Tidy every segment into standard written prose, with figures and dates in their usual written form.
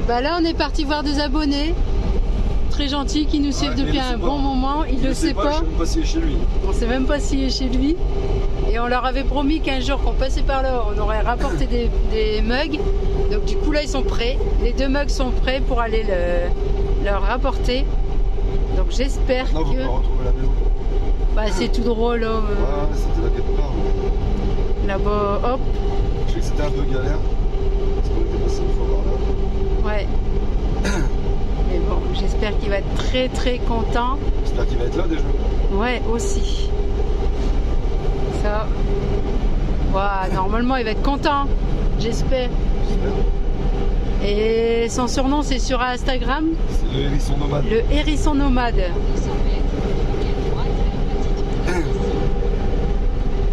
Bah là, on est parti voir des abonnés. Très gentils qui nous suivent depuis un bon moment. Il le sait pas. Je sais même pas s'il est chez lui. On sait même pas s'il est chez lui. Et on leur avait promis qu'un jour qu'on passait par là, on aurait rapporté des mugs. Donc du coup là, ils sont prêts. Les 2 mugs sont prêts pour aller leur rapporter. Donc j'espère que... Non, vous pouvez retrouver la maison. Bah c'est tout drôle. Là, Ouais, c'était là quelque part. Là-bas, hop. Je sais que c'était un peu galère. Parce qu'on était passé une fois par là. Ouais. Mais bon, j'espère qu'il va être très très content. J'espère qu'il va être là déjà. Ouais, aussi. Ça. Ouais, normalement, il va être content. J'espère. Et son surnom, c'est sur Instagram. C'est le hérisson nomade. Le hérisson nomade.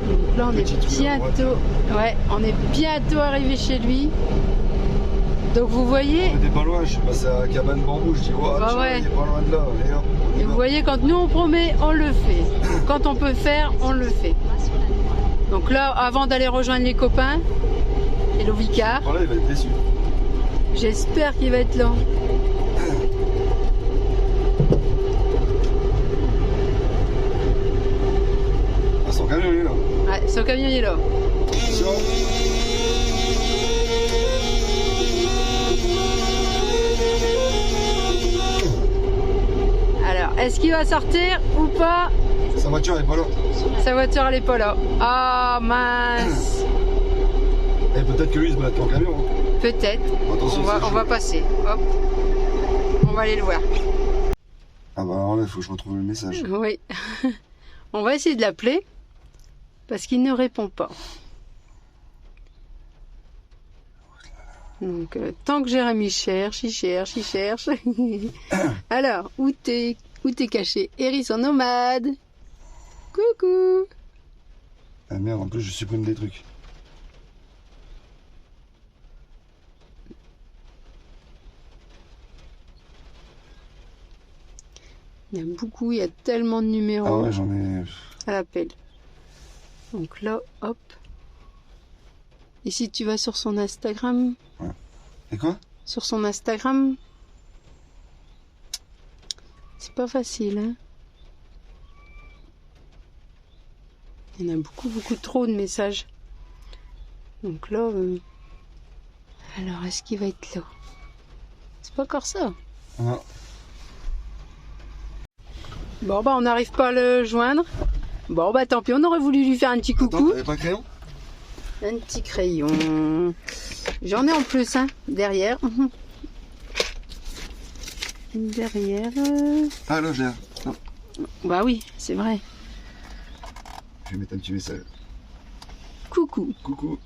Donc là, on est bientôt. Ouais, on est bientôt arrivé chez lui. Donc vous voyez. On était pas loin, je suis passé à la cabane bambou, je dis ouais, Bah ouais. il est pas loin de là. Et, hop, Et vous voyez, quand nous on promet, on le fait. Quand on peut faire, on le fait. Donc là, avant d'aller rejoindre les copains, et le Vicard, voilà, il va être déçu. j'espère qu'il va être là. Ah, son camion il est là. Ouais, son camion il est là. Attention. Alors, est-ce qu'il va sortir ou pas? Sa voiture elle est pas là. Sa voiture elle est pas là. Ah mince. Et peut-être que lui il se balade en camion. Hein. Peut-être. Attention, On va passer. Hop. On va aller le voir. Ah bah alors là il faut que je retrouve le message. Oui. On va essayer de l'appeler. Parce qu'il ne répond pas. Donc, tant que Jérémy cherche, il cherche. Alors, où t'es caché? Hérisson nomade. Coucou. Ah merde, en plus je supprime des trucs. Il y a beaucoup, il y a tellement de numéros. Ah ouais, j'en ai... À l'appel. Donc là, hop. Et si tu vas sur son Instagram? Ouais. Et quoi? Sur son Instagram? C'est pas facile, hein? Il y en a beaucoup trop de messages. Donc là... Alors, est-ce qu'il va être là? C'est pas encore ça. Non. Bon, bah, on n'arrive pas à le joindre. Bon, bah, tant pis, on aurait voulu lui faire un petit coucou. Attends, t'avais pas un crayon? Un petit crayon. J'en ai en plus, hein, derrière. Derrière. Ah là, je l'ai. Non. Bah oui, c'est vrai. Je vais mettre un petit message. Coucou. Coucou.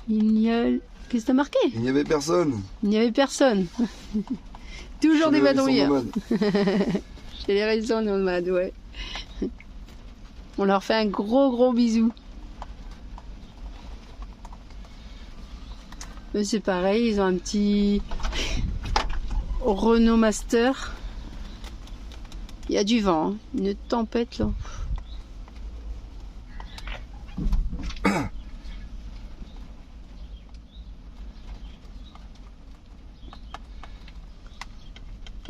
Qu'est-ce que t'as marqué? Il n'y avait personne. Il n'y avait personne. Toujours des vadrouilleurs. Chez les hérissons nomades, ouais. On leur fait un gros bisou. Eux, c'est pareil, ils ont un petit Renault Master. Il y a du vent, hein. Une tempête là.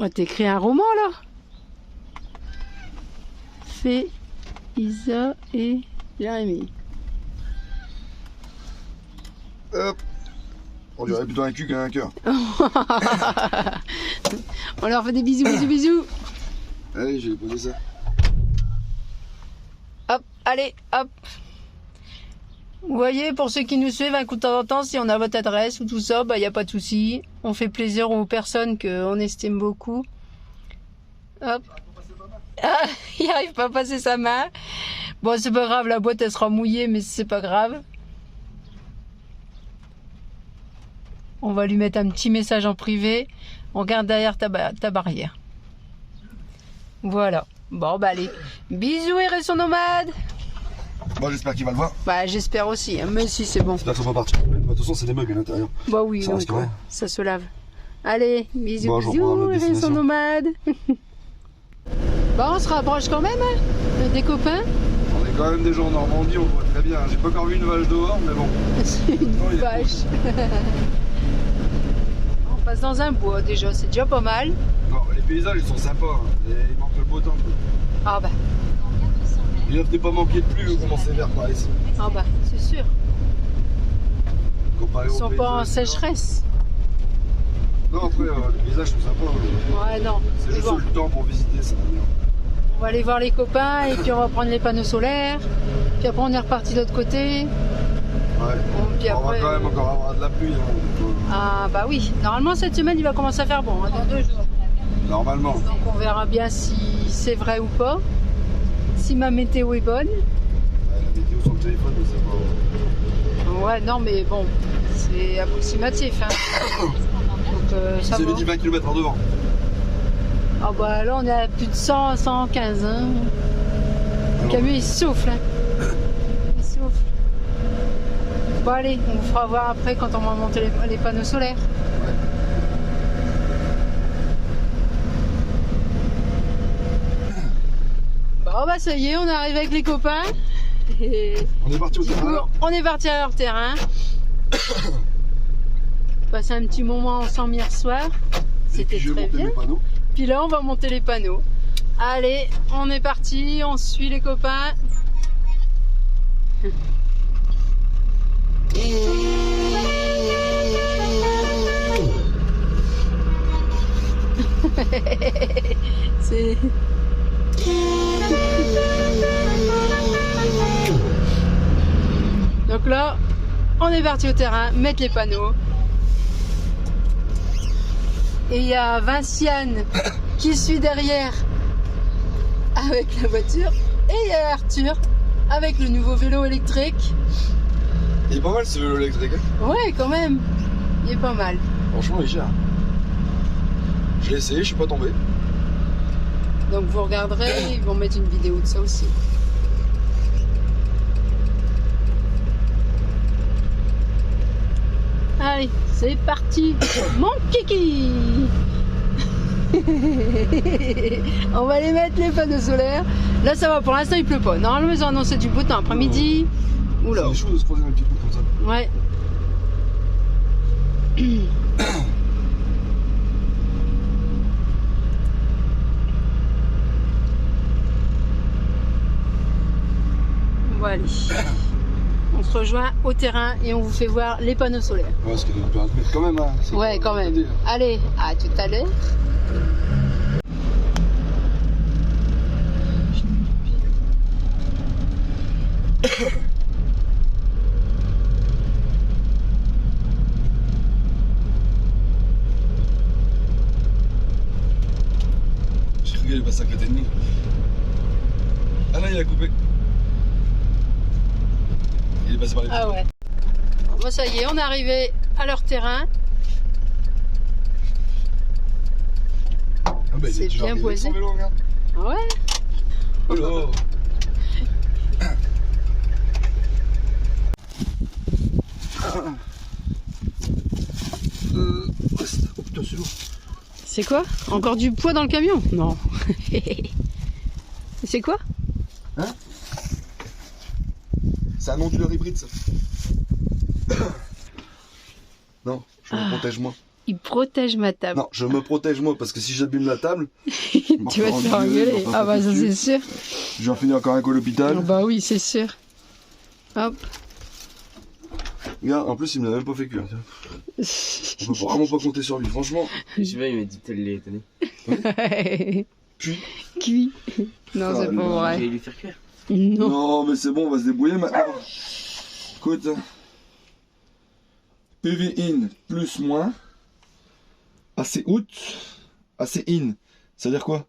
On va t'écrire un roman là. Fait Isa et Jérémy. Hop. On dirait plutôt un cul qu'un cœur. On leur fait des bisous. Allez, je vais poser ça. Hop, allez, hop. Vous voyez, pour ceux qui nous suivent, un coup de temps en temps, si on a votre adresse ou tout ça, bah, y a pas de souci. On fait plaisir aux personnes qu'on estime beaucoup. Hop. Ah, il arrive pas à passer sa main. Bon, c'est pas grave, la boîte elle sera mouillée, mais c'est pas grave. On va lui mettre un petit message en privé. On regarde derrière ta barrière. Voilà. Bon, bah allez. Bisous, hérisson nomade. Bon, j'espère qu'il va le voir. Bah, j'espère aussi, hein, mais si c'est bon. J'espère qu'ils sont pas partis. De toute façon, c'est des mugs à l'intérieur. Bah oui, Ça reste donc, vrai. ça se lave. Allez, bisous, Bon, je reprends bisous, notre hérisson destination. nomade. Bon, on se rapproche quand même, hein, des copains. On est quand même des gens en Normandie, on voit très bien. J'ai pas encore vu une vache dehors, mais bon. C'est une Non, il y a vache. On passe dans un bois déjà, c'est déjà pas mal. Non, les paysages ils sont sympas, hein. Et il manque le beau temps. Quoi. Ah bah, Ils doivent pas manquer de pluie ou comment c'est vert par ici. ah bah, c'est sûr. Comparé Ils aux sont pas en paysages, sécheresse. Non, après, les paysages sont sympas. Hein. Ouais, non. C'est Mais juste bon, le temps pour visiter, ça va bien. on va aller voir les copains et puis on va prendre les panneaux solaires. Puis après on est reparti de l'autre côté. Ouais. Puis On va après, quand même encore avoir de la pluie. Hein. ah bah oui, normalement cette semaine il va commencer à faire bon, hein, dans 2 jours. Normalement. Donc on verra bien si c'est vrai ou pas. Si ma météo est bonne. Ouais, la météo sur le téléphone, mais c'est pas. Ouais, non mais bon, c'est approximatif. Hein. Donc ça Vous va. avez dit 20 km en devant. Ah bah là on est à plus de 100, 115. Hein. Le camion il souffle. Hein. Il souffle. Bon allez, on vous fera voir après quand on va monter les panneaux solaires. Bon bah ça y est, on arrive avec les copains. Et On est parti au du coup, terrain. on est parti à leur terrain. Passer un petit moment ensemble hier soir. Et C'était puis, je vais très monter bien. les panneaux. Puis là, on va monter les panneaux. Allez, on est parti, on suit les copains. C'est... Donc là, on est parti au terrain, mettre les panneaux. Et il y a Vinciane qui suit derrière avec la voiture. Et il y a Arthur avec le nouveau vélo électrique. Il est pas mal ce vélo électrique. Hein. Ouais, quand même. Il est pas mal. Franchement, il est cher. Je l'ai essayé, je suis pas tombé. Donc vous regarderez, ils vont mettre une vidéo de ça aussi. Allez, c'est parti. Mon kiki. On va aller mettre les panneaux solaires. Là ça va, pour l'instant il pleut pas. Normalement ils ont annoncé du beau temps après-midi. Oula. C'est chaud de se poser un petit peu comme ça. Ouais. Bon allez. On se rejoint au terrain et on vous fait voir les panneaux solaires. Ouais, parce qu'il doit plus mettre quand même. Hein. Ouais, quand même. Allez, à tout à l'heure. J'ai cru qu'il est passé à côté de nous. Ah là, il a coupé. Il est passé par les Ah ouais. Bon, ça y est, on est arrivé à leur terrain. Ah bah, il C'est est déjà bien arrivé avec son boisé. vélo, regarde. Ouais. Oh là. Oh putain, c'est lourd. C'est quoi? Encore du poids dans le camion? Non. C'est quoi? Hein? C'est un onduleur hybride, ça. Non, je me protège moi. Il protège ma table. Non, je me protège moi parce que si j'abîme la table, Tu vas te faire engueuler. Ah bah ça c'est sûr. je vais en finir encore un coup à l'hôpital. Ah bah oui, c'est sûr. Hop. Regarde, en plus il me l'a même pas fait cuire. On peut vraiment pas compter sur lui, franchement. Je sais pas, il m'a dit tel les étonné. Puis. Cuit. Non, c'est pas vrai. J'allais lui faire cuire. Non. Non, mais c'est bon, on va se débrouiller maintenant. Écoute, PV in plus moins, AC out, AC in. Ça veut dire quoi?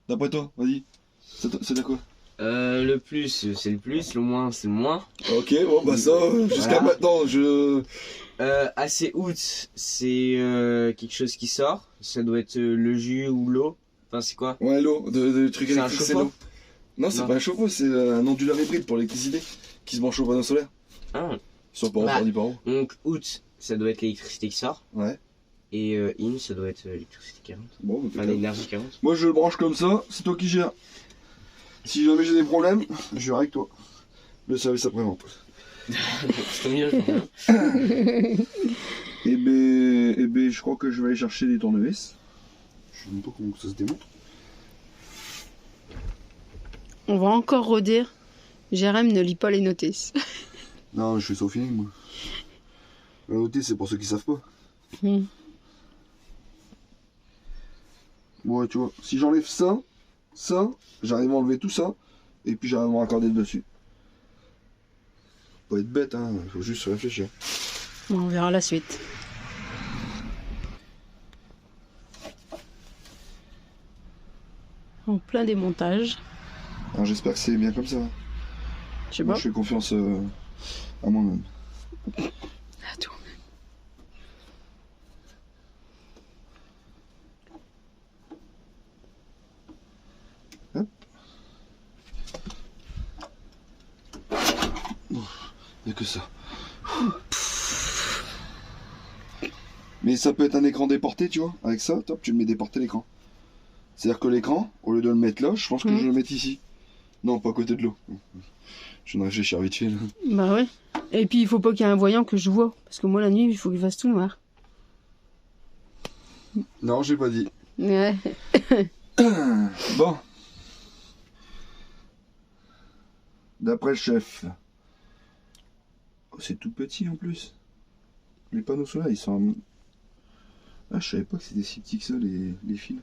D'après toi, vas-y. Ça veut dire quoi? Le plus, c'est le plus, le moins, c'est le moins. Ok, bon, bah ça, jusqu'à Voilà. maintenant, je. AC out, c'est quelque chose qui sort. Ça doit être le jus ou l'eau. Enfin, c'est quoi? Ouais, l'eau, de trucs C'est un électriques, c'est chauffe-eau? l'eau. Non, c'est Non. pas un chauffe-eau, c'est un onduleur hybride pour l'électricité qui se branche au panneau solaire. Ah. Ils sont pas Bah. refroidis par où? Donc, out, ça doit être l'électricité qui sort. Ouais. Et in, ça doit être l'électricité qui rentre. Bon, bah, Enfin, l'énergie qui rentre. moi je le branche comme ça, c'est toi qui gères. Si jamais j'ai des problèmes, je verrai avec toi. Le service après-vente. C'est mieux, je vois. Eh ben, je crois que je vais aller chercher des tournevis. Je sais même pas comment ça se démonte. On va encore redire. Jérém ne lit pas les notices. Non, je fais ça au feeling, moi. La notice, c'est pour ceux qui savent pas. Hmm. Ouais, tu vois, si j'enlève ça, j'arrive à enlever tout ça, et puis j'arrive à me raccorder dessus. Faut pas être bête, hein, faut juste réfléchir. Bon, on verra la suite. En plein démontage. Alors j'espère que c'est bien comme ça. Je sais Moi, pas. je fais confiance à moi-même. À toi. Il n'y a que ça. Mais ça peut être un écran déporté, tu vois. Avec ça, top, tu le mets déporté l'écran. C'est-à-dire que l'écran, au lieu de le mettre là, je pense que je le mets ici. Non, pas à côté de l'eau. Je viens de réfléchir vite fait. Là. Bah ouais. Et puis il faut pas qu'il y ait un voyant que je vois. Parce que moi la nuit, il faut qu'il fasse tout noir. Non, j'ai pas dit. Ouais. Bon. D'après le chef. Oh, c'est tout petit en plus. Les panneaux solaires, ils sont... Ah, je savais pas que c'était si petit que ça, les fils.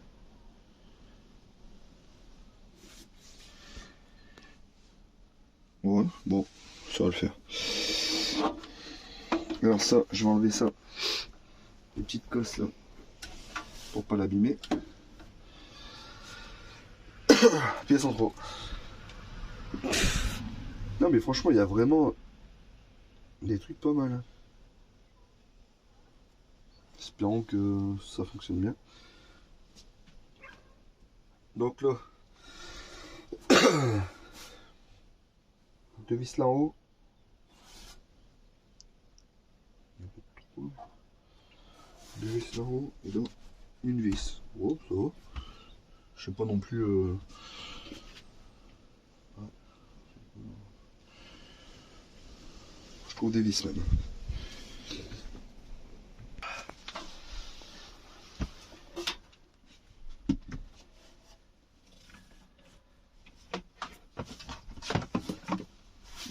Ouais, bon, ça va le faire. Alors ça, je vais enlever ça. Les petites cosses là. Pour pas l'abîmer. Pièce en trop. Non mais franchement, il y a vraiment des trucs pas mal. Espérons que ça fonctionne bien. Donc là, deux vis là en haut. Deux vis là en haut et là une vis. Oh, ça va. Je sais pas non plus. Je trouve des vis même.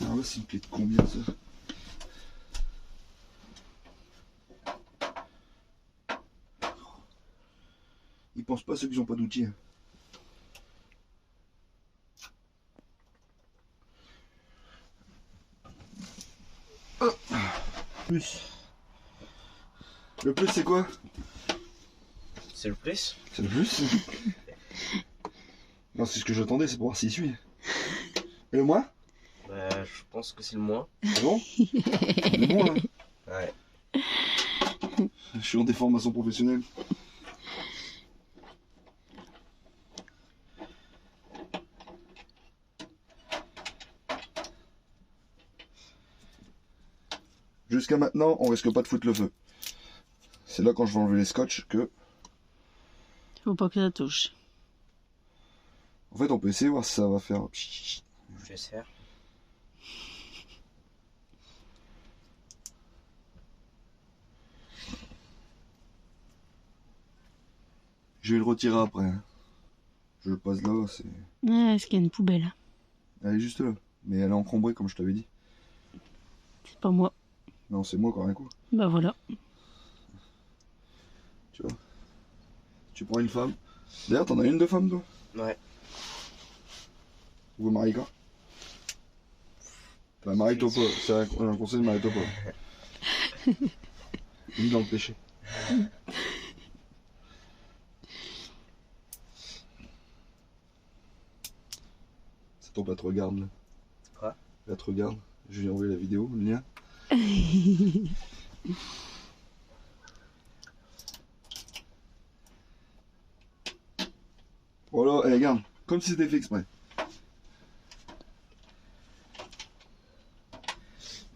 Alors là, c'est une clé de combien ça? Ils pensent pas ceux qui n'ont pas d'outils. Plus. Le plus c'est quoi? C'est le plus. C'est le plus? Non, c'est ce que j'attendais, c'est pour voir s'il suit. Et le moins? Bah, je pense que c'est le moins. C'est bon? Le moins là. Ouais. Je suis en déformation professionnelle. Jusqu'à maintenant, on risque pas de foutre le feu. C'est là quand je vais enlever les scotch que... Faut pas que ça touche. En fait, on peut essayer voir si ça va faire... Je laisse faire. Je vais le retirer après. Hein. Je le pose là, c'est... Ouais, est-ce qu'il y a une poubelle? Elle est juste là. Mais elle est encombrée comme je t'avais dit. C'est pas moi. Non, c'est moi encore un coup. Bah voilà. Tu vois. Tu prends une femme. D'ailleurs, t'en as une de femme, toi? Ouais. Vous mariez quand? Bah, marie-toi pas. C'est un conseil, marie-toi pas. Ni dans le péché. C'est ton pote, regarde là. Quoi? Là, te regarde. Je lui ai envoyé la vidéo, le lien. Voilà, eh, regarde. Comme si c'était fait exprès.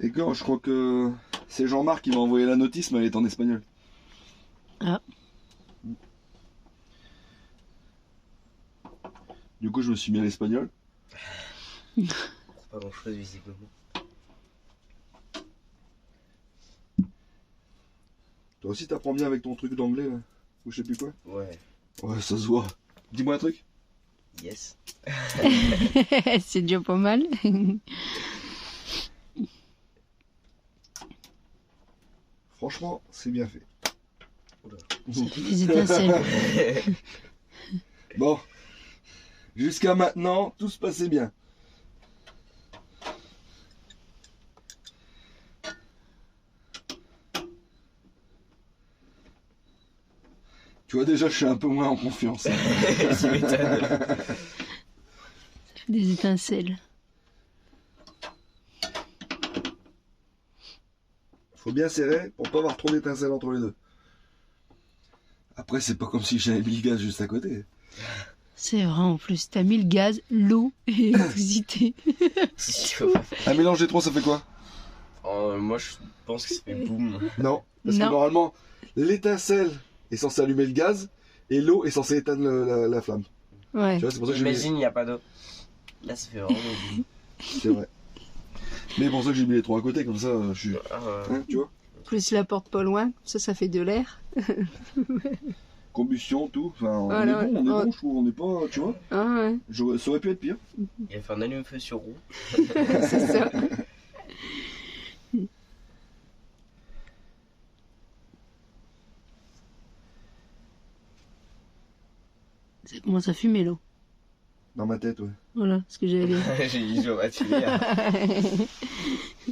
Et quand je crois que c'est Jean-Marc qui m'a envoyé la notice, mais elle est en espagnol. Ah. Du coup, je me suis mis à l'espagnol. Pas grand chose visiblement. Toi aussi t'apprends bien avec ton truc d'anglais là. Ou je sais plus quoi. Ouais. Ouais, ça se voit. Dis-moi un truc. Yes. C'est déjà pas mal. Franchement, c'est bien fait. Les étincelles. Bon. Jusqu'à maintenant, tout se passait bien. Tu vois déjà, je suis un peu moins en confiance. Tu m'étonnes. Des étincelles. Faut bien serrer pour pas avoir trop d'étincelles entre les deux. Après, c'est pas comme si j'avais mis le gaz juste à côté. C'est vrai en plus, t'as mis le gaz, l'eau et l'électricité. Un mélange des trois, ça fait quoi? Moi je pense que ça fait boum. Non, parce que Non. normalement, l'étincelle est censée allumer le gaz et l'eau est censée éteindre la flamme. Ouais. Tu vois, c'est pour ça que j'ai mis... Imagine, il n'y a pas d'eau. Là ça fait vraiment boum. C'est vrai. Mais pour ça que j'ai mis les trois à côté, comme ça, je suis... Hein, tu vois? Plus la porte pas loin, ça fait de l'air. Combustion, tout. Enfin, Voilà, on est bon, ouais. je trouve. On n'est pas, tu vois. Ah ouais, Ça aurait pu être pire. Il va faire un allume-feu sur roue. c'est ça. Ça commence à fumer l'eau. Dans ma tête, ouais. Voilà ce que j'allais dire. J'ai dit, je vais finir.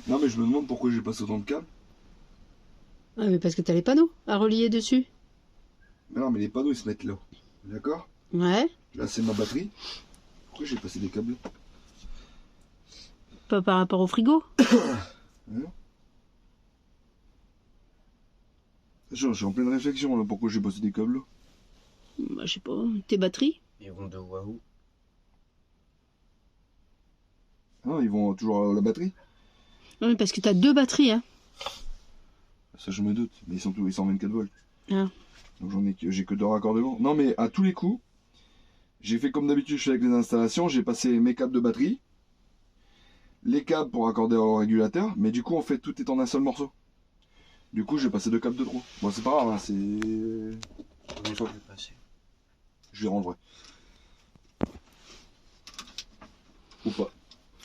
Non, mais je me demande pourquoi j'ai passé autant de câbles. Ah mais parce que t'as les panneaux à relier dessus. Mais non, mais les panneaux, ils se mettent là. D'accord? Ouais. Là, c'est ma batterie. Pourquoi j'ai passé des câbles? Pas par rapport au frigo. Je suis en pleine réflexion, là. Pourquoi j'ai passé des câbles là? Bah, je sais pas, tes batteries. Ils vont de Wahoo. Ah non, ils vont toujours à la batterie. Non mais parce que t'as deux batteries, hein. Ça, je me doute. Mais ils sont 124 volts. Ah. Donc j'ai que deux raccordements. Non, mais à tous les coups, j'ai fait comme d'habitude, je fais avec les installations. J'ai passé mes câbles de batterie, les câbles pour raccorder au régulateur, mais du coup, en fait, tout est en un seul morceau. Du coup, j'ai passé deux câbles de trop. Bon, c'est pas grave, hein, c'est... Je vais passer. Je les rangerai. Ou pas.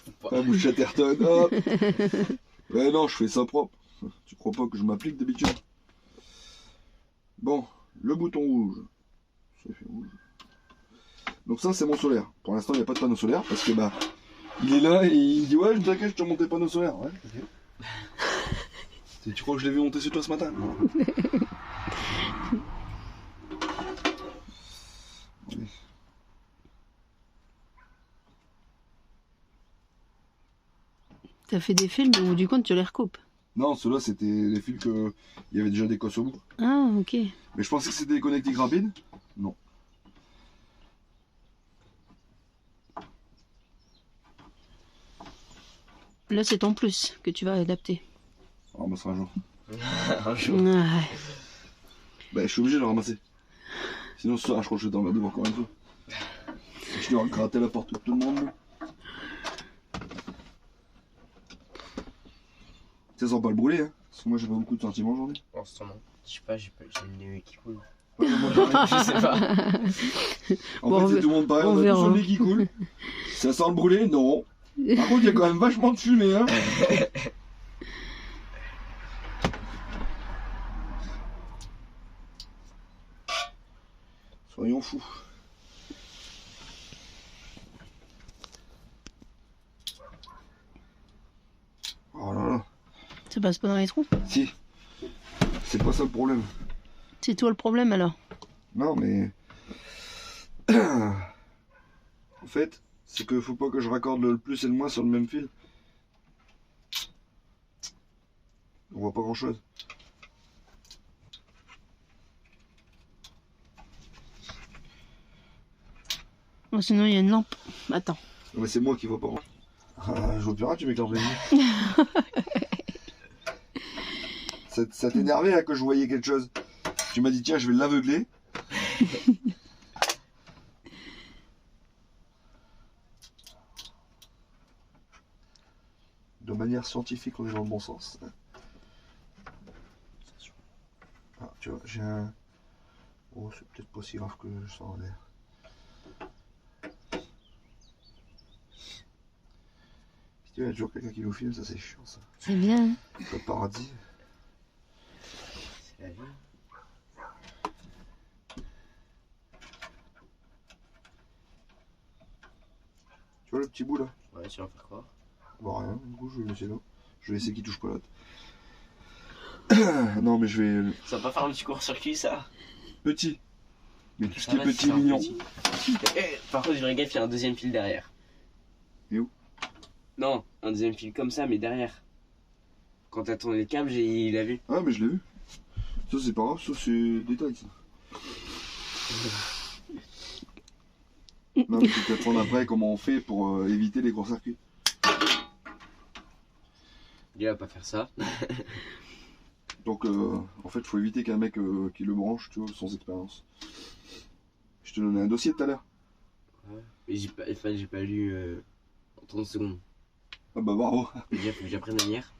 Ou pas. Ah, bouche Chatterton, hop. Ouais, non, je fais ça propre. Tu crois pas que je m'applique d'habitude? Bon, le bouton rouge. Ça fait rouge. Donc ça, c'est mon solaire. Pour l'instant, il n'y a pas de panneau solaire parce que, bah, il est là et il me dit, ouais, t'inquiète, je te monte les panneaux solaires. Ouais, ok. Tu crois que je l'ai vu monter sur toi ce matin? Non. Oui. T'as fait des fils, mais au bout du compte, tu les recoupes. Non, ceux-là, c'était les fils que... Il y avait déjà des cosses au bout. Ah, ok. Mais je pensais que c'était des connectiques rapides. Non. Là, c'est ton plus que tu vas adapter. On ramassera un jour. Un jour. Ouais. Bah, je suis obligé de le ramasser. Sinon, ce soir, je crois que je vais dormir debout encore une fois. Je dois gratter la porte de tout le monde. Ça sent pas le brûler, hein. Parce que moi, j'ai pas beaucoup de sentiments aujourd'hui. En ce moment, je sais pas, j'ai le nez qui coule. Ouais, moi, j'ai rien. Je sais pas. En Bon, fait, c'est tout le monde pareil. on On a tous verra. le nez qui coule. Ça sent le brûler? Non. Par contre, il y a quand même vachement de fumée, hein. Soyons fous. Oh là là. Ça passe pas dans les trous. Si. C'est pas ça le problème. C'est toi le problème alors. Non, mais... en fait, c'est que faut pas que je raccorde le plus et le moins sur le même fil. On voit pas grand chose. Oh, sinon, il y a une lampe. Attends. Non, mais c'est moi qui vois pas grand chose. Ah, je vois plus rien, tu m'éclaires les yeux. Ça t'énervait hein, que je voyais quelque chose. Tu m'as dit tiens je vais l'aveugler. l'air scientifique, on est dans le bon sens. Ah, tu vois, j'ai un... Oh, c'est peut-être pas si grave que ça en l'air. Il y a toujours quelqu'un qui nous filme, ça c'est chiant ça. C'est bien. Le paradis. C'est la vie. Tu vois le petit bout là? Ouais, tu vas en faire quoi? Bah rien, du coup je vais le laisser là. Je vais laisser qu'il touche pas l'autre. Non mais je vais... Ça va pas faire un petit court-circuit ça? Petit. Mais tout ce Ça qui est va, petit, c'est un mignon. petit. Par contre, je regarde, il y a un deuxième fil derrière. Et où? Non, un deuxième fil comme ça, mais derrière. Quand t'as tourné le câble, il a vu. Ah mais je l'ai vu. Ça c'est pas grave, ça c'est détail ça. Non mais tu peux apprendre après comment on fait pour éviter les courts-circuits. Il va pas faire ça. Donc en fait faut éviter qu'un mec qui le branche, tu vois, sans expérience. Je te donnais un dossier tout à l'heure. Ouais. Et j'ai pas lu en 30 secondes. Ah bah bravo. Déjà, faut que j'apprenne à lire.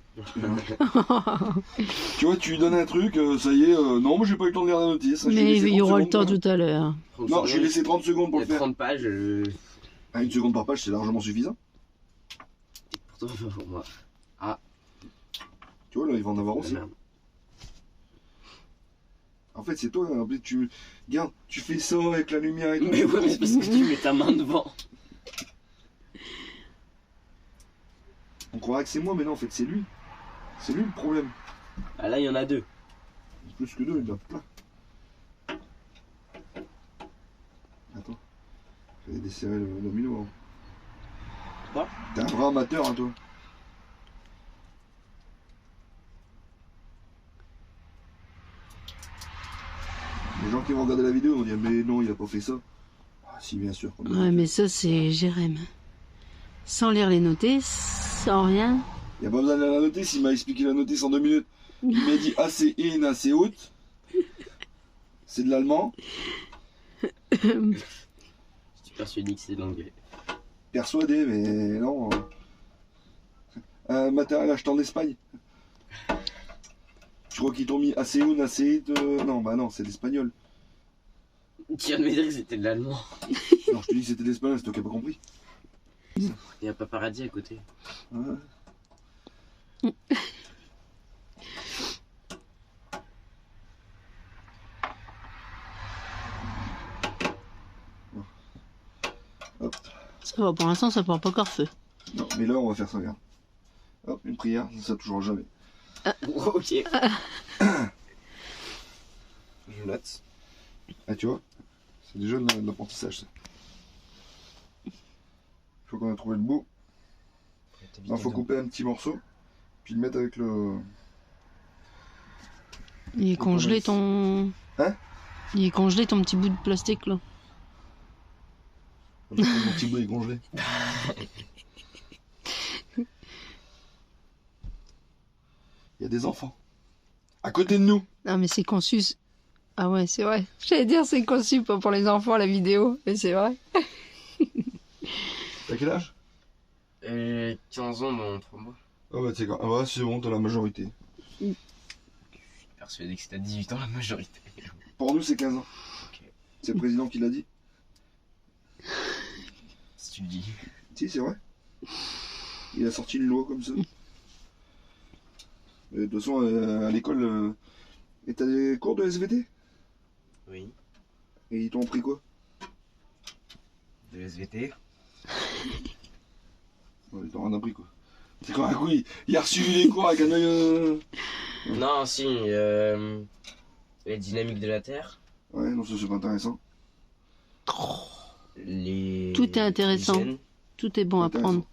Tu vois, tu lui donnes un truc, ça y est, non moi j'ai pas eu le temps de lire la notice. Mais il y aura le temps tout à l'heure. 30 Non, j'ai secondes, laissé 30 secondes pour il y le a faire. 30 pages. Ah, 1 seconde par page c'est largement suffisant. Pour toi, pas pour moi. Tu vois là il va en avoir aussi. Merde. En fait c'est toi, en plus tu... Regarde, tu fais ça avec la lumière et tout. Mais ouais, mais c'est parce que tu mets ta main devant. On croirait que c'est moi mais non en fait c'est lui. C'est lui le problème. Ah là, il y en a deux. Plus que deux, il y en a plein. Attends. Je vais desserrer le domino. Hein. Quoi? T'es un vrai amateur hein toi. Les gens qui vont regarder la vidéo vont dire mais non il a pas fait ça. Ah si bien sûr. Ouais, mais ça, c'est Jérém. Sans lire les notices, sans rien. Il n'y a pas besoin de la notice, il m'a expliqué la notice en 2 minutes. Il m'a dit assez in, assez haute. C'est de l'allemand. Je suis persuadé que c'est de l'anglais. Persuadé, mais non. Un matériel acheté en Espagne. Je crois qu'ils t'ont mis assez in, assez hit. Non, bah non, c'est l'espagnol. Tu viens de me dire que c'était de l'allemand. Non, je te dis que c'était l'espagnol, c'est toi qui n'as pas compris. Il y a pas paradis à côté. Ouais. Hop. Ça va, pour l'instant, ça prend pas encore feu. Non, mais là, on va faire ça, regarde. Hop, une prière, ça touchera jamais. Ok. Je note. Ah, tu vois, c'est déjà de l'apprentissage, ça. Il faut qu'on a trouvé le bout. Il faut couper un petit morceau, puis le mettre avec le... Il est congelé ton... Hein? Il est congelé ton petit bout de plastique, là. Mon petit bout est congelé. Il y a des enfants. À côté de nous. Non, mais c'est conçu... Ah ouais, c'est vrai. J'allais dire c'est conçu pas pour les enfants, la vidéo. Mais c'est vrai. T'as quel âge? 15 ans dans 3 mois. Ah bah c'est ah bah, c'est bon, t'as la majorité. Je suis persuadé que c'est à 18 ans la majorité. Pour nous c'est 15 ans. Ok. C'est le président qui l'a dit. Si tu le dis. Si c'est vrai. Il a sorti une loi comme ça. Et de toute façon à l'école... Et t'as des cours de SVT? Oui. Et ils t'ont appris quoi? De SVT. Ouais, ils t'ont rien appris quoi. C'est quand un coup il a reçu les cours avec un œil... Non, si. Les dynamiques de la Terre. Ouais, non, ça c'est pas intéressant. Les... Tout est intéressant. les gènes. Tout est bon à Intéressant. prendre.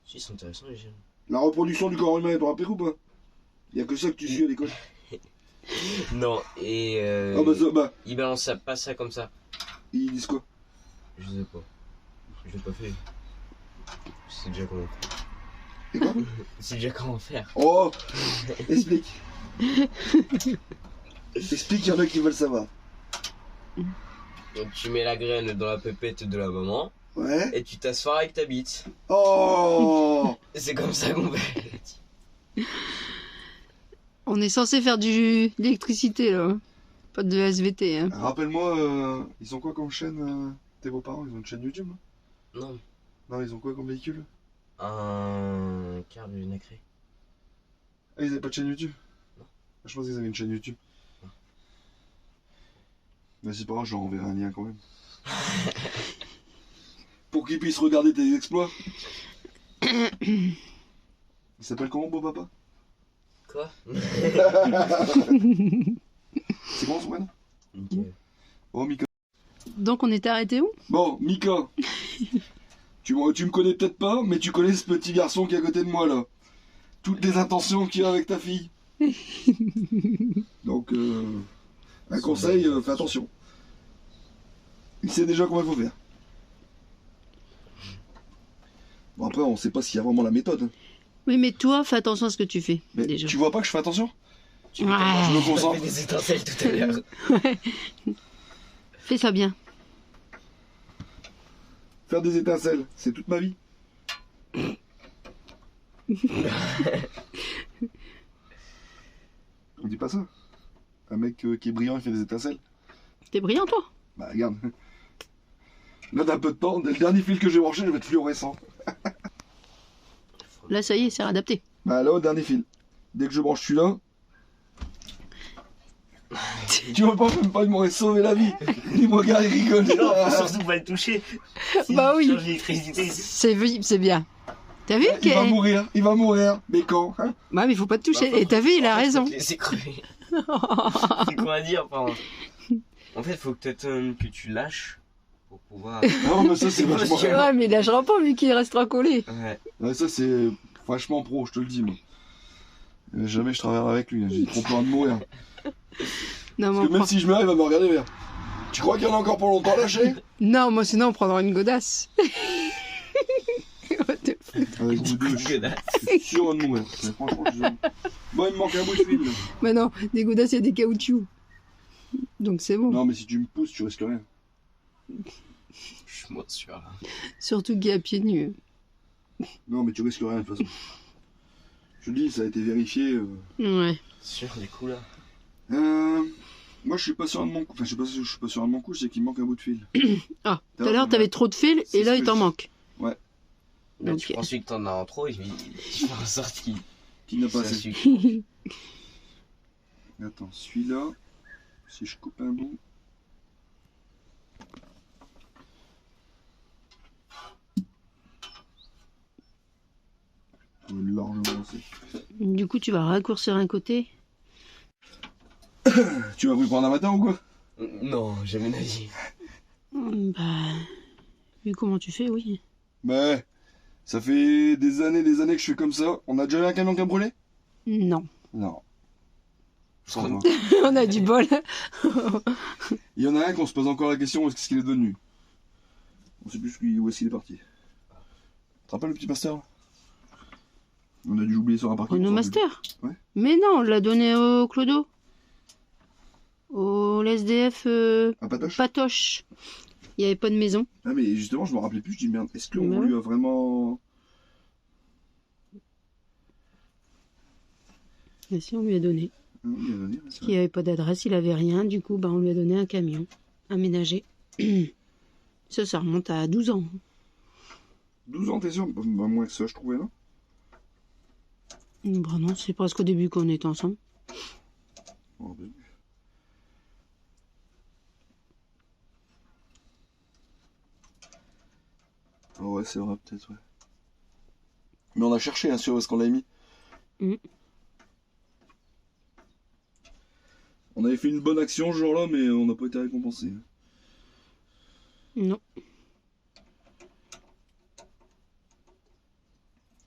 Si, c'est intéressant les gènes. La reproduction du corps humain, t'en appris ou pas? Il y a que ça que tu suis à l'école. Non, et Ah bah ça, bah, ils balancent ça, pas ça comme ça. ils disent quoi? Je sais pas. Je l'ai pas fait. Je sais déjà comment faire. Et quoi? Je sais déjà comment faire. Oh! Explique. Explique, il y en a qui veulent savoir. Donc tu mets la graine dans la pépette de la maman. Ouais. et tu t'assois avec ta bite. Oh. C'est comme ça qu'on fait. On est censé faire d'électricité là. Pas de SVT. Hein. Rappelle-moi, ils ont quoi comme chaîne, tes beaux-parents? Ils ont une chaîne YouTube? Non. Non, ils ont quoi comme véhicule? Un quart de nacré. Ah, ils avaient pas de chaîne YouTube? Non. Je pense qu'ils avaient une chaîne YouTube. Non. Mais c'est pas grave, je leur enverrai un lien quand même. Pour qu'ils puissent regarder tes exploits. Il s'appelle comment, beau papa? Quoi? C'est comment son prénom? Nickel. Oh, Mika. Donc on était arrêté où? Bon, Mika. Tu me connais peut-être pas, mais tu connais ce petit garçon qui est à côté de moi là. Toutes les intentions qu'il y a avec ta fille. Donc, un conseil, fais attention. Il sait déjà comment il faut faire. Bon, après, on sait pas s'il y a vraiment la méthode. Oui, mais toi, fais attention à ce que tu fais. Mais déjà. tu vois pas que je fais attention? Tu Ouais. Je me as concentre. fait des étincelles tout à l'heure. Fais ça bien. Faire des étincelles, c'est toute ma vie. On dit pas ça. Un mec qui est brillant, il fait des étincelles. T'es brillant, toi. Bah regarde. Là, d'un peu de temps, le dernier fil que j'ai branché, je vais être fluorescent. Là, ça y est, c'est adapté. Bah là, au dernier fil. Dès que je branche celui-là. Tu vois pas, même pas, il m'aurait sauvé la vie. Il me regarde, il rigole. Non, faut surtout pas le toucher. Bah oui. Change l'électricité. C'est bien. T'as vu Il va mourir, il va mourir. Mais quand hein? Ouais, mais il faut pas te toucher. Et t'as vu, il a raison. C'est crevé. C'est quoi à dire, pardon. En fait, faut peut-être que tu lâches pour pouvoir. Non, mais ça, c'est vachement. Ouais, mais il lâchera pas vu qu'il restera collé. Ouais. Ouais, ça, c'est vachement pro, je te le dis, moi. Jamais je travaillerai avec lui, j'ai trop peur de mourir. Non, Parce que même si je meurs, il va me regarder vers. Tu crois qu'il y en a encore pour longtemps lâché? non, moi sinon on prendra une godasse. What the fuck. Avec vous deux, je suis sûr de mourir. Mais franchement, je suis sûr. Bon, il me manque un bout de fil. Là. Mais non, des godasses, il y a des caoutchoucs. Donc c'est bon. Non, mais si tu me pousses, tu risques rien. Je suis moins sûr là. Surtout qu'il est à pieds nus. Non, mais tu risques rien de toute façon. Je te dis, ça a été vérifié. Ouais. Sûr, du coup là. Moi, je suis pas sûr de mon coup. Enfin, je suis pas sûr de mon coup, c'est qu'il me manque un bout de fil. Ah, tout à l'heure t'avais trop de fils C'est et là ce il que t'en je- manque. Ouais. Mais Donc, tu prends celui que t'en as en trop et tu fais en sorte qu'il. Qui n'a pas ça assez. suffit. Attends, celui-là, si je coupe un bout. Largement assez. Du coup, tu vas raccourcir un côté. Tu m'as pris pour un amateur ou quoi? Non, jamais d'avis. Bah, vu comment tu fais, oui. Mais ça fait des années que je fais comme ça. On a déjà eu un camion qui a brûlé? Non. Non. Je crois- On a du bol. Il y en a un qu'on se pose encore la question, où est-ce qu'il est devenu? On sait plus où est-ce qu'il est parti. Tu te rappelles le petit master là? On a dû l'oublier sur un parking. Renault on s'en Master. Ouais. Mais non, on l'a donné au Clodo. Au SDF oublie. Un patoche? Patoche. Il n'y avait pas de maison. Ah mais justement je me rappelais plus, je dis merde, est-ce qu'on Bah lui a vraiment... Mais si, on lui a donné. Ah oui, il a donné, Il n'y avait pas d'adresse, il avait rien. Du coup, bah, on lui a donné un camion aménagé. Ça remonte à 12 ans. 12 ans, t'es sûr? Bah, moins que ça, je trouvais, non? Bah non, c'est presque au début qu'on est ensemble. Oh, bah, oh, ouais, c'est vrai, peut-être, ouais. Mais on a cherché, hein, sur où est-ce qu'on l'a mis. Mm. On avait fait une bonne action ce jour-là, mais on n'a pas été récompensé. Non.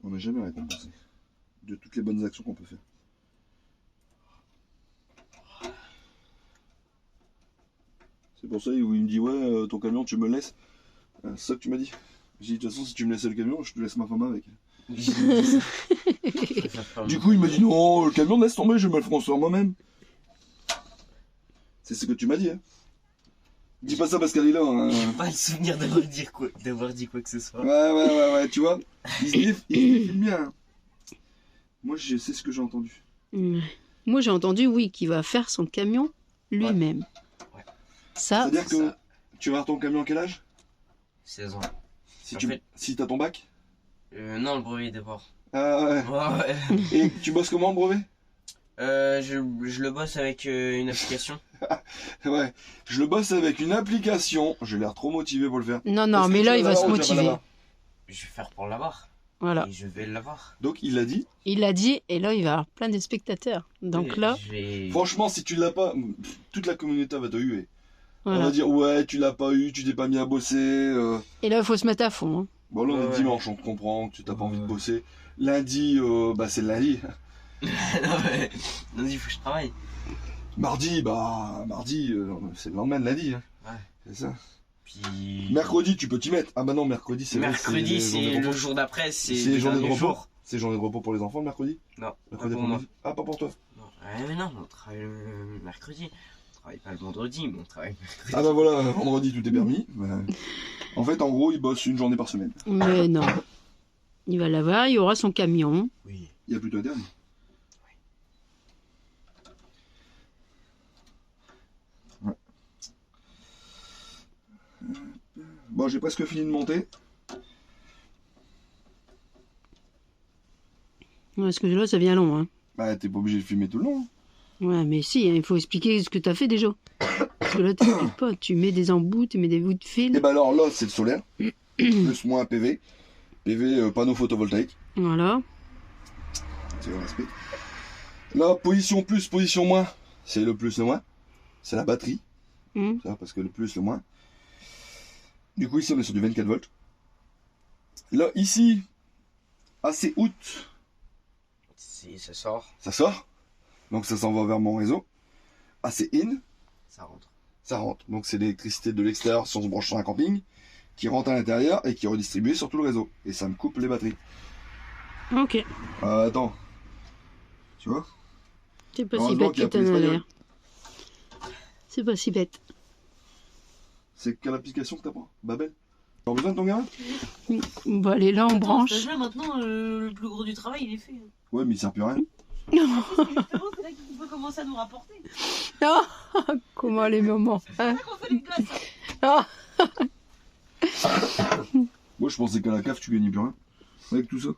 On n'a jamais récompensé. De toutes les bonnes actions qu'on peut faire. C'est pour ça où il me dit, ouais, ton camion, tu me le laisses. C'est ça que tu m'as dit. J'ai dit, de toute façon, si tu me laissais le camion, je te laisse ma femme avec. Du coup, il m'a dit, non, le camion, laisse tomber, je vais me le construire moi-même. C'est ce que tu m'as dit, hein. Dis pas ça parce qu'elle est là. Hein. J'ai pas le souvenir d'avoir dit quoi que ce soit. Ouais, tu vois. Il se défile bien. Moi, je sais ce que j'ai entendu. Moi, j'ai entendu, oui, qu'il va faire son camion lui-même. Ouais. Ça, C'est-à-dire que tu vas avoir ton camion à quel âge? 16 ans. Si t'as ton bac? Non, le brevet d'abord. Ah ouais. Ouais. Et tu bosses comment le brevet? Je le bosse avec une application. Ouais. Je le bosse avec une application. J'ai l'air trop motivé pour le faire. non, Est-ce mais que là, tu il vas va se l'avoir ou tu vas pas motiver. l'avoir? Je vais faire pour l'avoir. Voilà. Et je vais l'avoir. Donc il l'a dit. Il l'a dit, et là, il va avoir plein de spectateurs. Donc Oui, là, Franchement, si tu l'as pas, toute la communauté va te huer. On voilà. va dire ouais, tu l'as pas eu, tu t'es pas mis à bosser. Et là, il faut se mettre à fond. Hein. Bon là on est Ouais. dimanche, on te comprend que tu t'as pas envie de bosser. Lundi, c'est le lundi. Non, il faut que je travaille. Mardi, c'est le lendemain de lundi. Hein. Ouais. C'est ça. Puis. Mercredi, tu peux t'y mettre. Ah bah non, mercredi, c'est Mercredi, c'est le jour d'après, c'est le journée de dernier repos. jour. C'est journée de repos pour les enfants le mercredi. Non, pas Mercredi pour moi. après-midi. Ah, pas pour toi. Non. Ouais, mais non, on travaille le mercredi. On travaille pas le vendredi, mais on travaille le mercredi. Ah bah voilà, vendredi tout est permis. Bah, en fait, en gros, il bosse une journée par semaine. Mais non. Il va l'avoir, il aura son camion. Oui. Il y a plutôt interdit. Ouais. Bon, j'ai presque fini de monter. Parce que là, ça vient long. Hein. Bah, t'es pas obligé de filmer tout le long. Ouais, mais si, hein, il faut expliquer ce que tu as fait déjà. Parce que là, t'expliques pas. Tu mets des embouts, tu mets des bouts de fil. Et bah alors là, c'est le solaire. Plus moins PV. PV, panneau photovoltaïque. Voilà. C'est le respect. Là, position plus, position moins. C'est le plus, le moins. C'est la batterie. Ça, parce que le plus, le moins. Du coup, ici, on est sur du 24 volts. Là, ici, assez août, Ça sort, ça sort. Donc, ça s'en va vers mon réseau. Assez in, ça rentre. ça rentre. Donc, c'est l'électricité de l'extérieur si on se branche sur un camping qui rentre à l'intérieur et qui est redistribuée sur tout le réseau. Et ça me coupe les batteries. Ok. Attends. Tu vois? C'est pas si Heureusement bête qu'il y a que t'en plus as d'espagnol. l'air. C'est pas si bête. C'est quelle application que t'as pas? Babel? T'as besoin de ton gamin? Bon, allez, là, on branche. Là, maintenant, le plus gros du travail, il est fait. Ouais, mais il sert plus à rien. Justement, c'est là qu'il peut commencer à nous rapporter. Comment les moments. Hein. C'est ça qu'on fait les glaces. Ah. Moi, je pensais qu'à la cave, tu gagnais plus rien. Avec tout ça.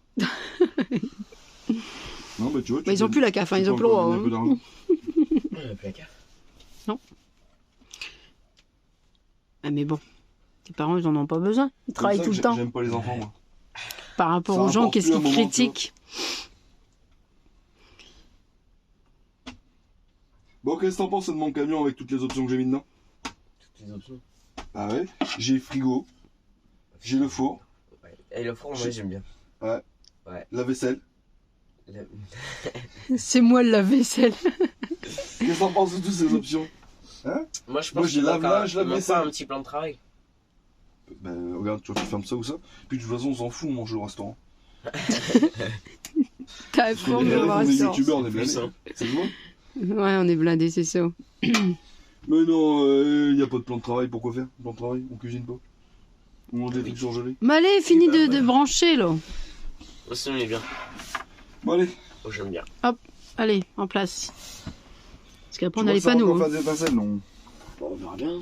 Non, bah tu vois. Bah, ils ont plus la CAF, hein, ils ont plus le droit. Un peu Hein. d'argent. Ah, mais bon, tes parents, ils en ont pas besoin. Ils travaillent tout le temps. J'aime pas les enfants, moi. Par rapport Ça aux gens, rapporte qu'est-ce plus à un qu'ils moment, critiquent? Bon, qu'est-ce que t'en penses de mon camion avec toutes les options que j'ai mis dedans? Toutes les options. Ah ouais. J'ai frigo. J'ai le four. Ouais. Et le four, moi j'aime bien. La vaisselle. C'est moi le lave-vaisselle. Qu'est-ce que t'en penses de toutes ces options? Moi je pense Moi, j'ai qu'il manque lave-linge, il manque lave-vaisselle. pas un petit plan de travail. Ben regarde, tu vois, tu fermes ça ou ça. Puis de toute façon, on s'en fout, on mange au restaurant. T'as On fond de est restaurant. youtubeurs, on est Plus blindés. simple. C'est le mot. Ouais, on est blindés, c'est ça. Mais non, y a pas de plan de travail, pourquoi faire? Plan de travail, on cuisine pas. On mange des trucs surgelés. Mais allez, fini de brancher, là. Aussi, on est bien. Bon, allez. Oh, j'aime bien. Allez, en place. Parce qu'après, on Tu a vois les ça panneaux. encore Hein. faire des étincelles, non? Bon, on verra bien.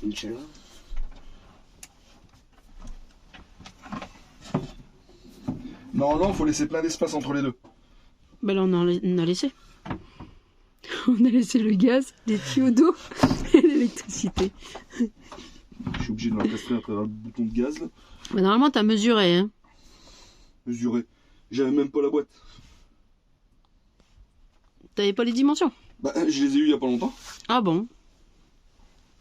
Inch'Allah. Non, faut laisser plein d'espace entre les deux. Ben là, on a laissé. On a laissé le gaz, les tuyaux d'eau et l'électricité. Je suis obligé de l'encastrer à travers le bouton de gaz, là. Ben, normalement, t'as mesuré, hein. Mesuré. J'avais même pas la boîte. T'avais pas les dimensions. Bah, je les ai eu il y a pas longtemps. Ah bon?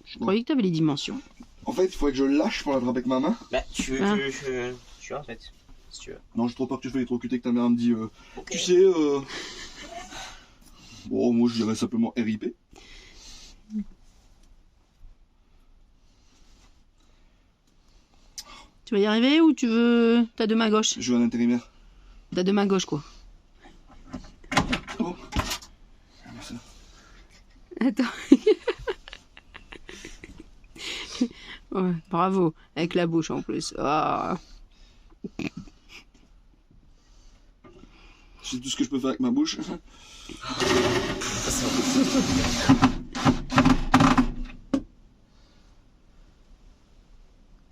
Je croyais que t'avais les dimensions. En fait, il faudrait que je le lâche pour l'attraper avec ma main. Bah, tu veux Ah. tu veux en fait. Si tu veux. Non, je trouve pas que tu fais électrocuter que ta mère me dit Ok. tu sais, bon, moi je dirais simplement RIP. Tu vas y arriver ou tu veux ta deux mains gauche? Je veux un intérimaire. Ta deux mains gauche, quoi. Oh. Ah, ça. Attends. Ouais, bravo. Avec la bouche en plus. Ah. C'est tout ce que je peux faire avec ma bouche.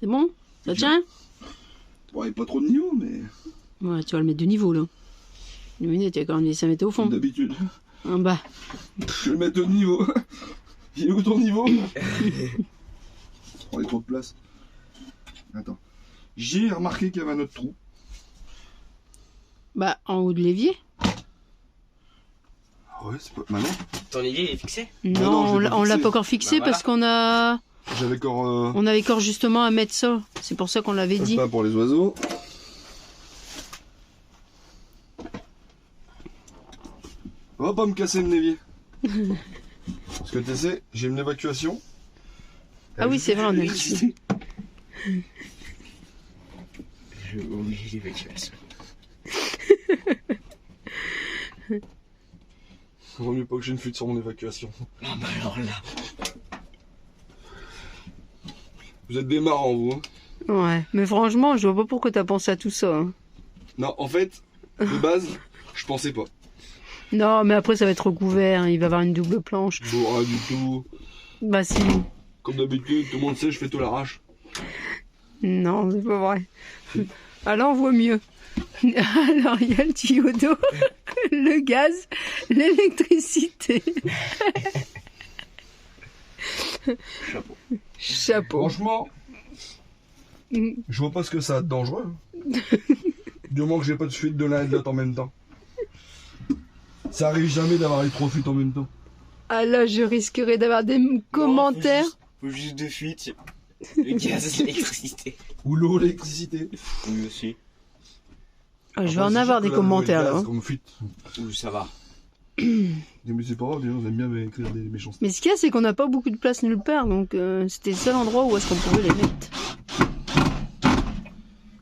C'est bon? Ça tient? Bon, il n'y a pas trop de niveau, mais Ouais, tu vas le mettre de niveau là. Une minute, il y a quand même ça mettre au fond. comme d'habitude. En bas. Je vais le mettre au niveau. Il est où ton niveau? On a trop de place. Attends. J'ai remarqué qu'il y avait un autre trou. Bah, en haut de l'évier. Ouais, c'est pas. Maintenant, Ton évier il est fixé? Non, non, je l'ai pas on l'a fixé. pas encore fixé Bah, voilà. parce qu'on a. j'avais encore. On avait encore justement à mettre ça. C'est pour ça qu'on l'avait dit. Pas pour les oiseaux. On va pas me casser le névier. Parce que tu sais, j'ai une évacuation. Ah oui, c'est vrai, on a dit. J'ai oublié l'évacuation. Vaut mieux pas que j'ai une fuite sur mon évacuation. Non, bah alors là. Vous êtes des marrants, vous. Hein. Ouais, mais franchement, je vois pas pourquoi t'as pensé à tout ça. Hein. Non, en fait, de base, je pensais pas. Non, mais après, ça va être recouvert. Hein. Il va y avoir une double planche. Bon, rien du tout. Bah, si. Comme d'habitude, tout le monde sait, je fais tout l'arrache. Non, c'est pas vrai. Alors, on voit mieux. Alors, il y a le tuyau d'eau, le gaz, l'électricité. Chapeau. Chapeau. Franchement, je vois pas ce que ça a de dangereux. hein. Du moment que j'ai pas de fuite de l'un et de l'autre en même temps. Ça arrive jamais d'avoir les 3 fuites en même temps. Ah là, je risquerais d'avoir des commentaires. Faut juste deux fuites. Le gaz, l'électricité. Ou l'eau, l'électricité. Oui aussi. Ah, je vais en avoir des commentaires là. hein. Comme fuite. Ou ça va. Mais c'est pas grave, on aime bien écrire des méchancetés. Mais ce qu'il y a, c'est qu'on n'a pas beaucoup de place nulle part, donc c'était le seul endroit où est-ce qu'on pouvait les mettre.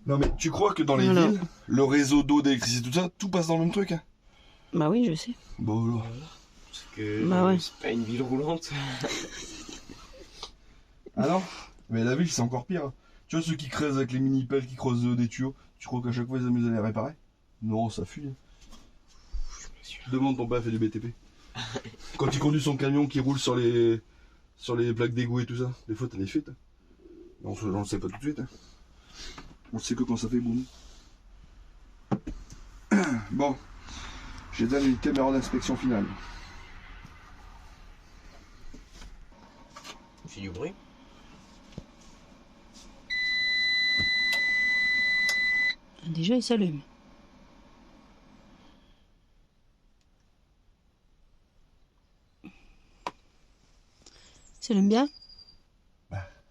Non mais tu crois que dans les Alors. villes, le réseau d'eau, d'électricité, tout ça, tout passe dans le même truc hein? Bah oui, je sais. Bon alors. Parce que Bah ouais. c'est pas une ville roulante. Ah non? Mais la ville c'est encore pire. hein. Tu vois ceux qui creusent avec les mini-pelles qui creusent des tuyaux, tu crois qu'à chaque fois ils s'amusent à les réparer? Non, ça fuit. hein. Demande ton père fait du BTP. Quand il conduit son camion qui roule sur les plaques d'égout et tout ça, des fois t'as des fuites. hein. On le sait pas tout de suite. hein. On le sait que quand ça fait boum. Bon, je donne une caméra d'inspection finale. Il fait du bruit. Déjà, il s'allume. Il s'allume bien?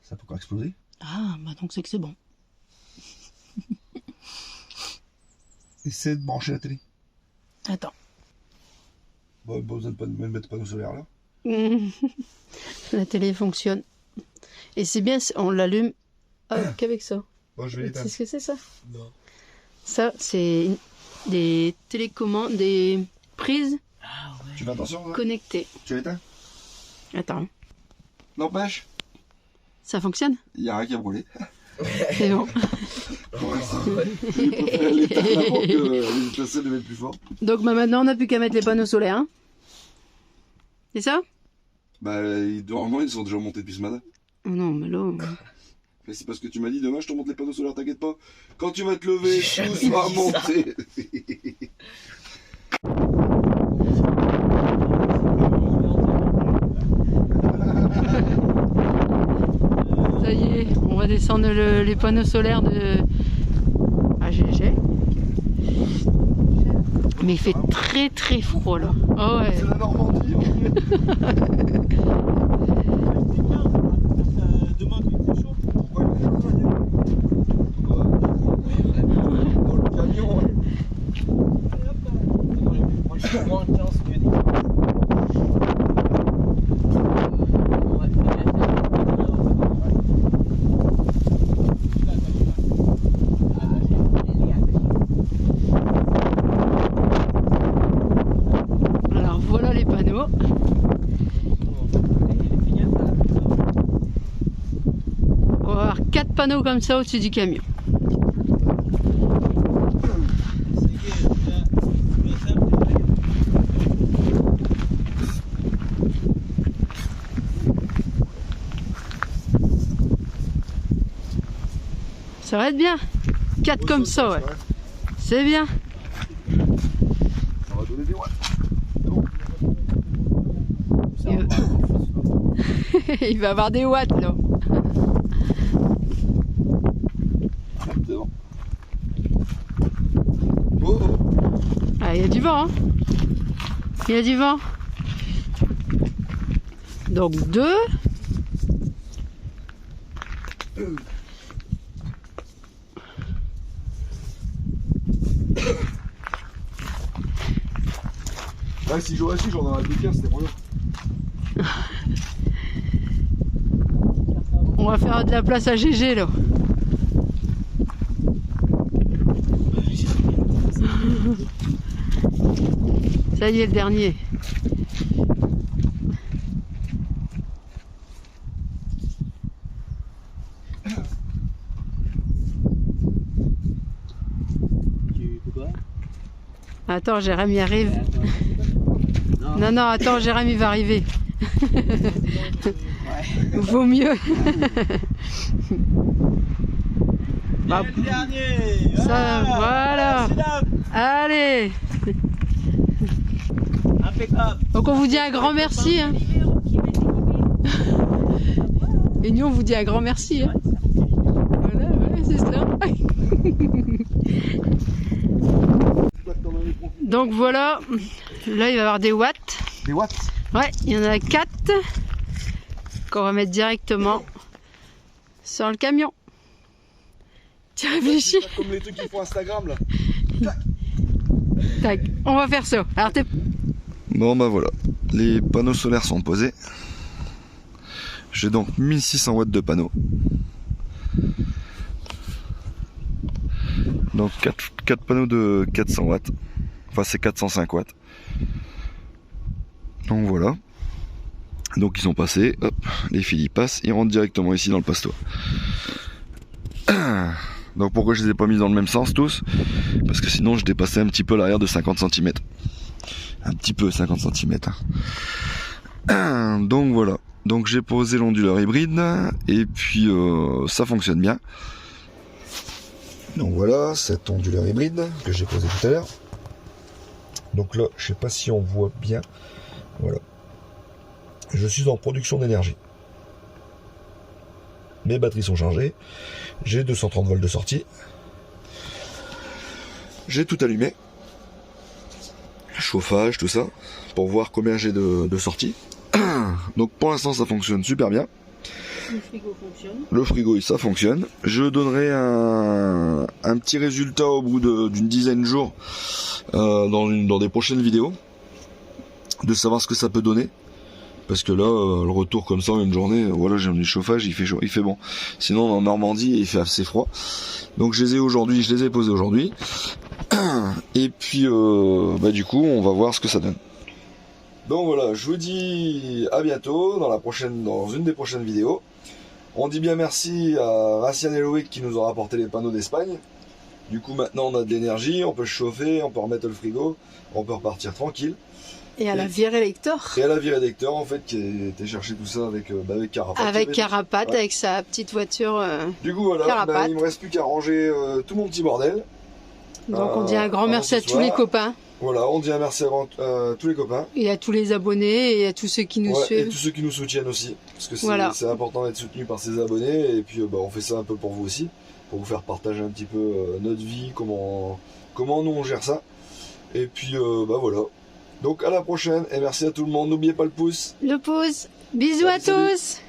Ça peut encore exploser. Ah, bah donc c'est que c'est bon. Essaie de brancher la télé. Attends. Bon, pas besoin de pas même mettre panneau solaire là. La télé fonctionne. Et c'est bien, on l'allume qu'avec ça. Bon, je vais Tu sais l'éteindre. ce que c'est ça? Non. Ça, c'est des télécommandes, des prises Ah ouais. Tu fais attention là? connectées. Tu l'éteins? Attends, N'empêche, ça fonctionne? il n'y a rien qu'à brûler. C'est bon. Il préfère l'éteindre avant que les passer de mettre plus fort. Donc bah, maintenant, on n'a plus qu'à mettre les panneaux solaires. Hein. C'est ça? Bah, normalement, ils sont déjà montés depuis ce matin. Oh non, mais là... Mais c'est parce que tu m'as dit, demain, je te montre les panneaux solaires, t'inquiète pas. Quand tu vas te lever, J'ai tout jamais sera dit ça. monté. Ça y est, on va descendre les panneaux solaires de AGG. Mais il fait très très froid là. Oh ouais. C'est la Normandie. hein. Demain, il fait chaud. Pourquoi il fait chaud? Dans le camion. hein. Moins 15 que des. Alors voilà les panneaux. panneaux comme ça au-dessus du camion. Ça va être bien. 4 comme ça, ouais. C'est bien. Ça va donner des watts. Il va avoir des watts là. C'est bon. Oh, oh. Ah, il y a du vent, hein. Il y a du vent. Donc 2. Ouais, si j'aurais su, j'en aurais plus qu'un, c'était moyen. On va faire de la place à GG là. Ça y est, le dernier. Tu fais quoi? Attends, Jérémy arrive. Non, non, attends, Jérémy va arriver. Vaut mieux. Bah, Le dernier. ça, voilà. C'est là. Allez. Impeccable. Donc on vous dit un grand merci. Hein. Et nous on vous dit un grand merci. Hein. Voilà, voilà, c'est ça. Donc voilà, là il va y avoir des watts. Des watts? Ouais, il y en a 4 qu'on va mettre directement sur le camion. Tu réfléchis? Comme les trucs qui font Instagram là. Tac, on va faire ça. Alors t'es... Bon bah voilà, les panneaux solaires sont posés. J'ai donc 1600 watts de panneaux. Donc 4 panneaux de 400 watts. Enfin c'est 405 watts. Donc voilà. Donc ils sont passés, hop, les fils ils passent, ils rentrent directement ici dans le pastoir. Donc pourquoi je les ai pas mis dans le même sens tous? Parce que sinon je dépassais un petit peu l'arrière de 50 cm. Un petit peu 50 cm. Donc voilà. Donc j'ai posé l'onduleur hybride et puis ça fonctionne bien. Donc voilà cet onduleur hybride que j'ai posé tout à l'heure. Donc là, je sais pas si on voit bien. Voilà. Je suis en production d'énergie. Mes batteries sont chargées. J'ai 230 volts de sortie. J'ai tout allumé. Chauffage, tout ça. Pour voir combien j'ai de sortie. Donc pour l'instant ça fonctionne super bien. Le frigo fonctionne. Le frigo ça fonctionne. Je donnerai un petit résultat au bout d'une dizaine de jours dans des prochaines vidéos. De savoir ce que ça peut donner. Parce que là, le retour comme ça, une journée, voilà, j'ai mis le chauffage, il fait chaud, il fait bon. Sinon, en Normandie, il fait assez froid. Donc, je les ai posés aujourd'hui. Et puis, bah, du coup, on va voir ce que ça donne. Donc voilà, je vous dis à bientôt dans une des prochaines vidéos. On dit bien merci à Racian et Loïc qui nous ont rapporté les panneaux d'Espagne. Du coup, maintenant, on a de l'énergie, on peut se chauffer, on peut remettre le frigo, on peut repartir tranquille. Et à la virée lecteur. Et à la virée lecteur, en fait, qui était chercher tout ça avec Carapace. Avec Carapace, ouais. avec sa petite voiture. Du coup, voilà, bah, il me reste plus qu'à ranger tout mon petit bordel. Donc on dit un grand merci à tous les copains. Voilà, on dit un merci à tous les copains. Et à tous les abonnés et à tous ceux qui nous suivent. Et tous ceux qui nous soutiennent aussi. Parce que c'est voilà. important d'être soutenu par ses abonnés. Et puis bah, on fait ça un peu pour vous aussi. Pour vous faire partager un petit peu notre vie, comment nous on gère ça. Et puis bah voilà. Donc à la prochaine et merci à tout le monde. N'oubliez pas le pouce. Le pouce. Bisous à tous.